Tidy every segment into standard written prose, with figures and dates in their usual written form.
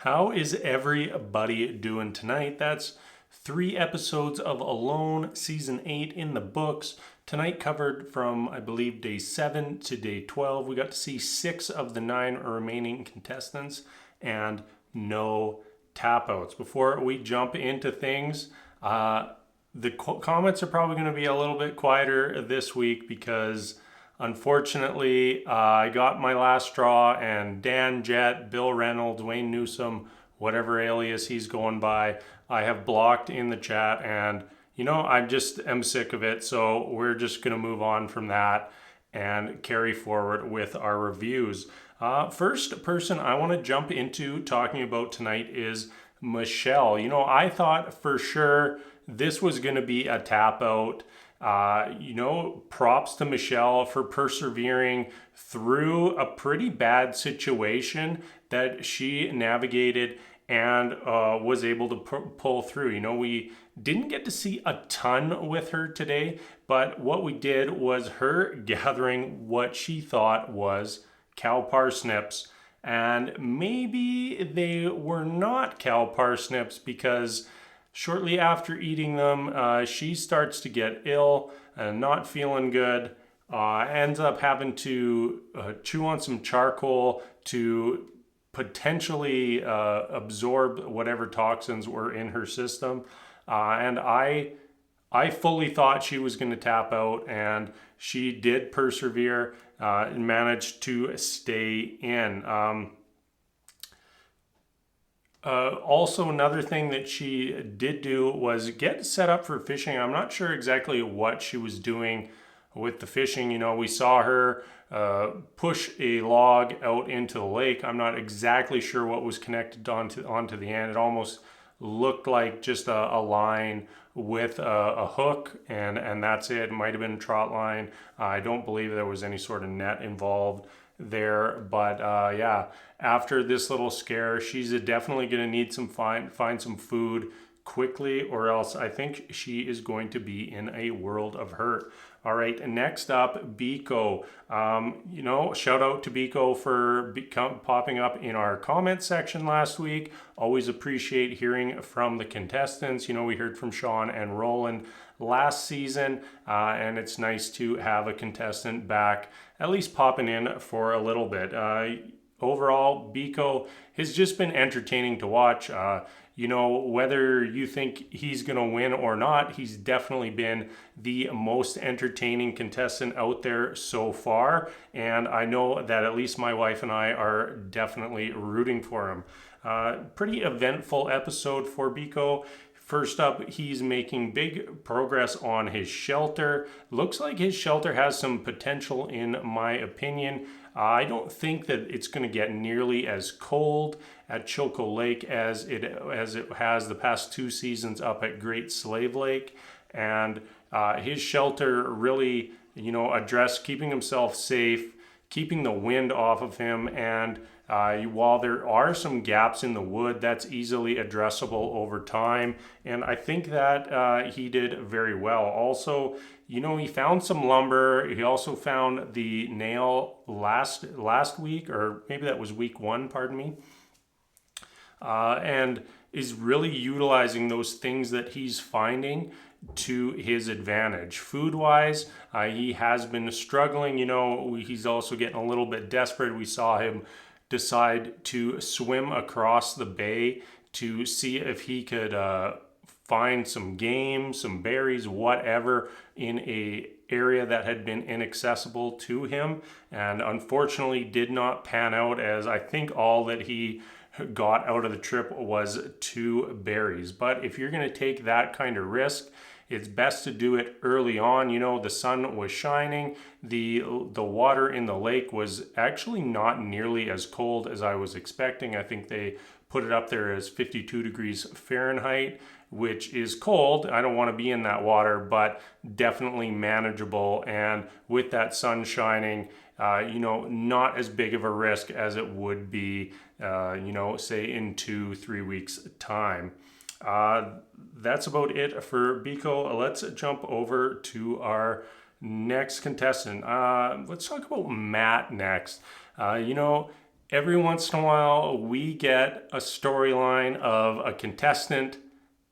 How is everybody doing tonight? That's 3 episodes of Alone, season 8 in the books. Tonight covered from, I believe, day 7 to day 12. We got to see 6 of the 9 remaining contestants and no tap outs. Before we jump into things, the comments are probably going to be a little bit quieter this week because unfortunately I got my last straw, and Dan Jett, Bill Reynolds, Wayne Newsom, whatever alias he's going by, I have blocked in the chat, and I just am sick of it. So we're just going to move on from that and carry forward with our reviews. First person I want to jump into talking about tonight is Michelle. I thought for sure this was going to be a tap out. Props to Michelle for persevering through a pretty bad situation that she navigated and was able to pull through. We didn't get to see a ton with her today, but what we did was her gathering what she thought was cow parsnips. And maybe they were not cow parsnips because shortly after eating them, she starts to get ill and not feeling good. Ends up having to chew on some charcoal to potentially absorb whatever toxins were in her system. And I fully thought she was going to tap out, and she did persevere and managed to stay in. Also, another thing that she did do was get set up for fishing. I'm not sure exactly what she was doing with the fishing. We saw her push a log out into the lake. I'm not exactly sure what was connected onto the end. It almost looked like just a line with a hook, and that's it. It might have been a trot line. I don't believe there was any sort of net involved there, but yeah, after this little scare, she's definitely going to need some find some food quickly, or else I think she is going to be in a world of hurt. All right, next up, Biko. Shout out to Biko for popping up in our comment section last week. Always appreciate hearing from the contestants. We heard from Sean and Roland last season, and it's nice to have a contestant back, at least popping in for a little bit. Overall, Biko has just been entertaining to watch. Whether you think he's going to win or not, he's definitely been the most entertaining contestant out there so far. And I know that at least my wife and I are definitely rooting for him. Pretty eventful episode for Biko. First up, he's making big progress on his shelter. Looks like his shelter has some potential, in my opinion. I don't think that it's going to get nearly as cold at Chilko Lake as it has the past 2 seasons up at Great Slave Lake. And his shelter really, addressed keeping himself safe, keeping the wind off of him, and while there are some gaps in the wood, that's easily addressable over time. And I think that he did very well. Also, he found some lumber. He also found the nail last week, or maybe that was week 1, pardon me. And is really utilizing those things that he's finding to his advantage. Food-wise, he has been struggling. He's also getting a little bit desperate. We saw him decide to swim across the bay to see if he could find some game, some berries, whatever, in a area that had been inaccessible to him, and unfortunately did not pan out, as I think all that he got out of the trip was 2 berries. But if you're going to take that kind of risk, it's best to do it early on. The sun was shining. The water in the lake was actually not nearly as cold as I was expecting. I think they put it up there as 52 degrees Fahrenheit, which is cold. I don't want to be in that water, but definitely manageable. And with that sun shining, not as big of a risk as it would be, say in 2-3 weeks time. That's about it for Biko. Let's jump over to our next contestant. Let's talk about Matt next. Every once in a while, we get a storyline of a contestant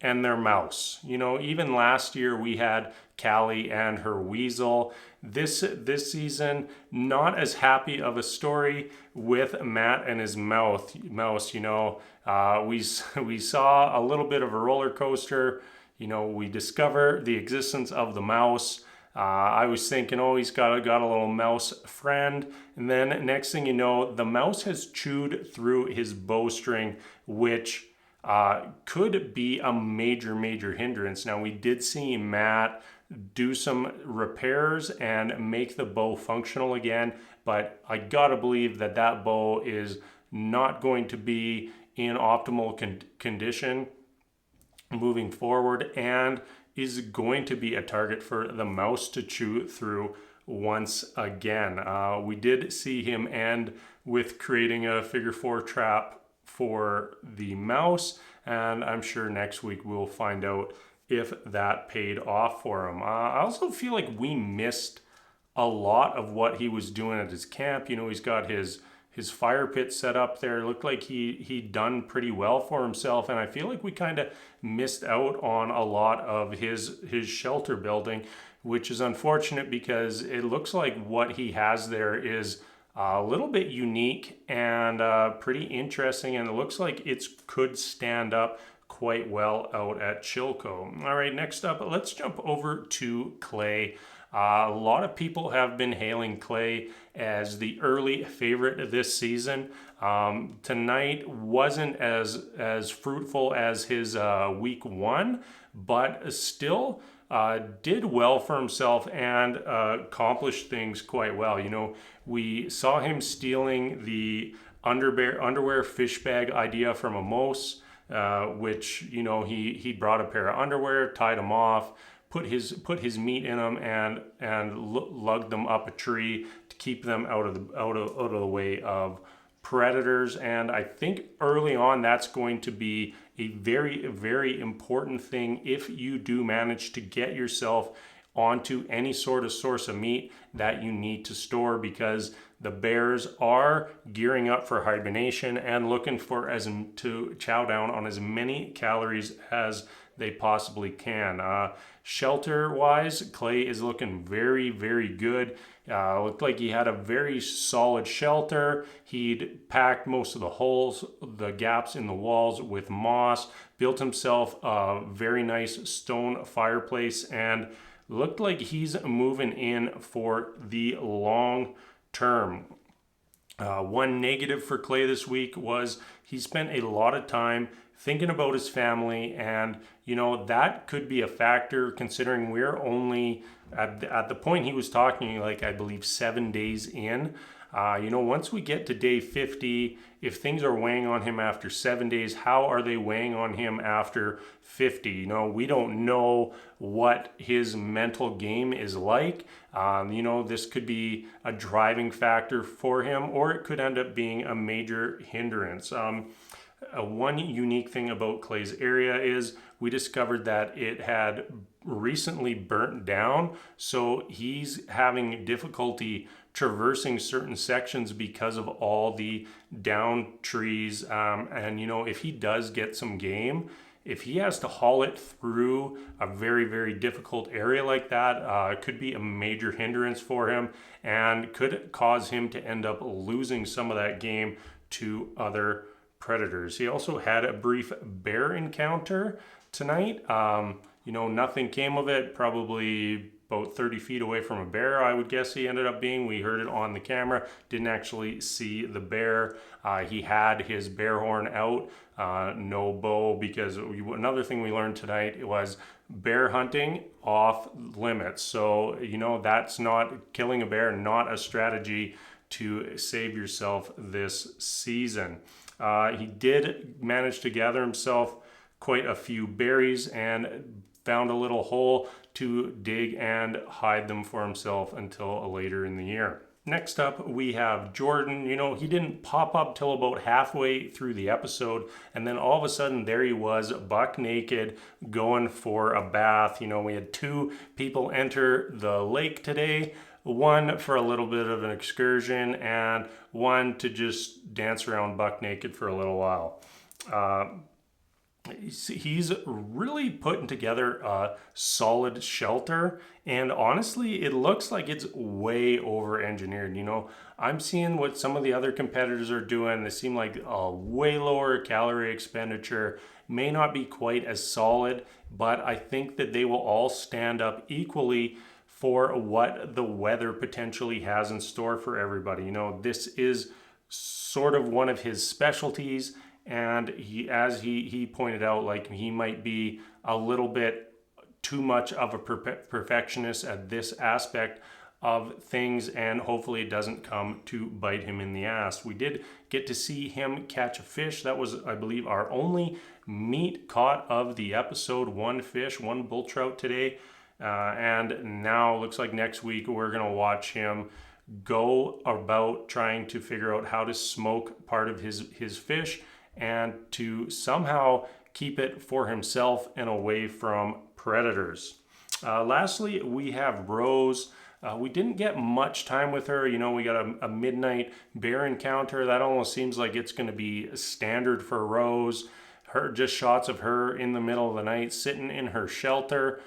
and their mouse. You know, even last year we had Callie and her weasel. This season, not as happy of a story with Matt and his mouse. You know, we saw a little bit of a roller coaster. You know, we discover the existence of the mouse. I was thinking, oh, he's got a little mouse friend. And then next thing you know, the mouse has chewed through his bowstring, which could be a major hindrance. Now, we did see Matt do some repairs and make the bow functional again, but I gotta believe that that bow is not going to be in optimal condition moving forward, and is going to be a target for the mouse to chew through once again. We did see him end with creating a figure four trap for the mouse, and I'm sure next week we'll find out if that paid off for him. I also feel like we missed a lot of what he was doing at his camp. You know, he's got his fire pit set up there. It looked like he'd done pretty well for himself, and I feel like we kind of missed out on a lot of his shelter building, which is unfortunate because it looks like what he has there is a little bit unique and pretty interesting, and it looks like it could stand up quite well out at Chilco. All right, next up, let's jump over to Clay. A lot of people have been hailing Clay as the early favorite this season. Tonight wasn't as fruitful as his week one, but still did well for himself and accomplished things quite well. You know, we saw him stealing the underwear fish bag idea from Amos, which, you know, he brought a pair of underwear, tied them off, put his meat in them, and lugged them up a tree to keep them out of the way of predators. And I think early on that's going to be a very important thing if you do manage to get yourself onto any sort of source of meat that you need to store, because the bears are gearing up for hibernation and looking to chow down on as many calories as they possibly can. Shelter wise, Clay is looking very good. Looked like he had a very solid shelter. He'd packed most of the holes, the gaps in the walls with moss, built himself a very nice stone fireplace, and looked like he's moving in for the long term. One negative for Clay this week was he spent a lot of time thinking about his family, and you know that could be a factor considering we're only at the point he was talking, like I believe 7 days in. You know, once we get to day 50, if things are weighing on him after 7 days, how are they weighing on him after 50? You know, we don't know what his mental game is like. You know, this could be a driving factor for him, or it could end up being a major hindrance. One unique thing about Clay's area is we discovered that it had recently burnt down, so he's having difficulty traversing certain sections because of all the down trees. And you know, if he does get some game, if he has to haul it through a very difficult area like that, it could be a major hindrance for him and could cause him to end up losing some of that game to other predators. He also had a brief bear encounter tonight. You know, nothing came of it, probably about 30 feet away from a bear, I would guess he ended up being. We heard it on the camera, didn't actually see the bear. He had his bear horn out, no bow, because another thing we learned tonight was bear hunting off limits. So, you know, that's not killing a bear, not a strategy to save yourself this season. He did manage to gather himself quite a few berries and found a little hole to dig and hide them for himself until later in the year. Next up, we have Jordon. You know, he didn't pop up till about halfway through the episode, and then all of a sudden there he was, buck naked, going for a bath. You know, we had 2 people enter the lake today. one for a little bit of an excursion and one to just dance around buck naked for a little while. He's really putting together a solid shelter, and honestly it looks like it's way over engineered. I'm seeing what some of the other competitors are doing. They seem like a way lower calorie expenditure, may not be quite as solid, but I think that they will all stand up equally for what the weather potentially has in store for everybody. This is sort of one of his specialties, and as he pointed out, like, he might be a little bit too much of a perfectionist at this aspect of things, and hopefully it doesn't come to bite him in the ass. We did get to see him catch a fish. That was, I believe, our only meat caught of the episode. One fish, one bull trout today. And now looks like next week we're going to watch him go about trying to figure out how to smoke part of his fish and to somehow keep it for himself and away from predators. Lastly, we have Rose. We didn't get much time with her. We got a midnight bear encounter. That almost seems like it's going to be standard for Rose. Just shots of her in the middle of the night sitting in her shelter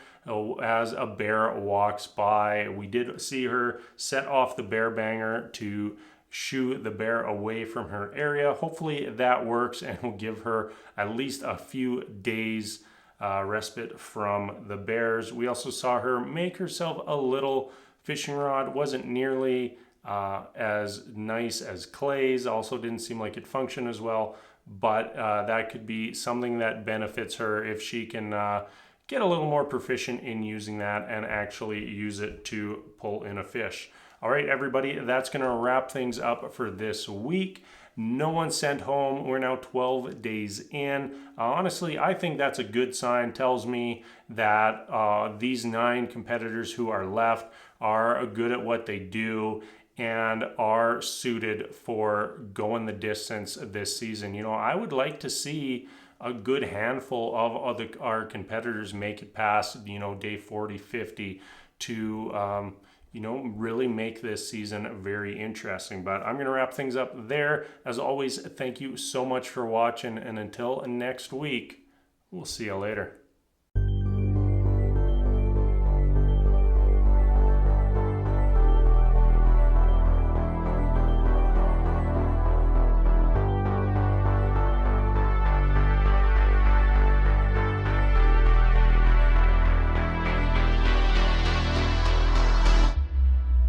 as a bear walks by. We did see her set off the bear banger to shoo the bear away from her area. Hopefully that works and will give her at least a few days respite from the bears. We also saw her make herself a little fishing rod. Wasn't nearly as nice as Clay's. Also didn't seem like it functioned as well, but that could be something that benefits her if she can get a little more proficient in using that and actually use it to pull in a fish. All right, everybody, that's going to wrap things up for this week. No one sent home. We're now 12 days in. Honestly, I think that's a good sign. Tells me that these 9 competitors who are left are good at what they do and are suited for going the distance this season. I would like to see a good handful of our competitors make it past, day 40, 50 to, really make this season very interesting. But I'm going to wrap things up there. As always, thank you so much for watching. And until next week, we'll see you later.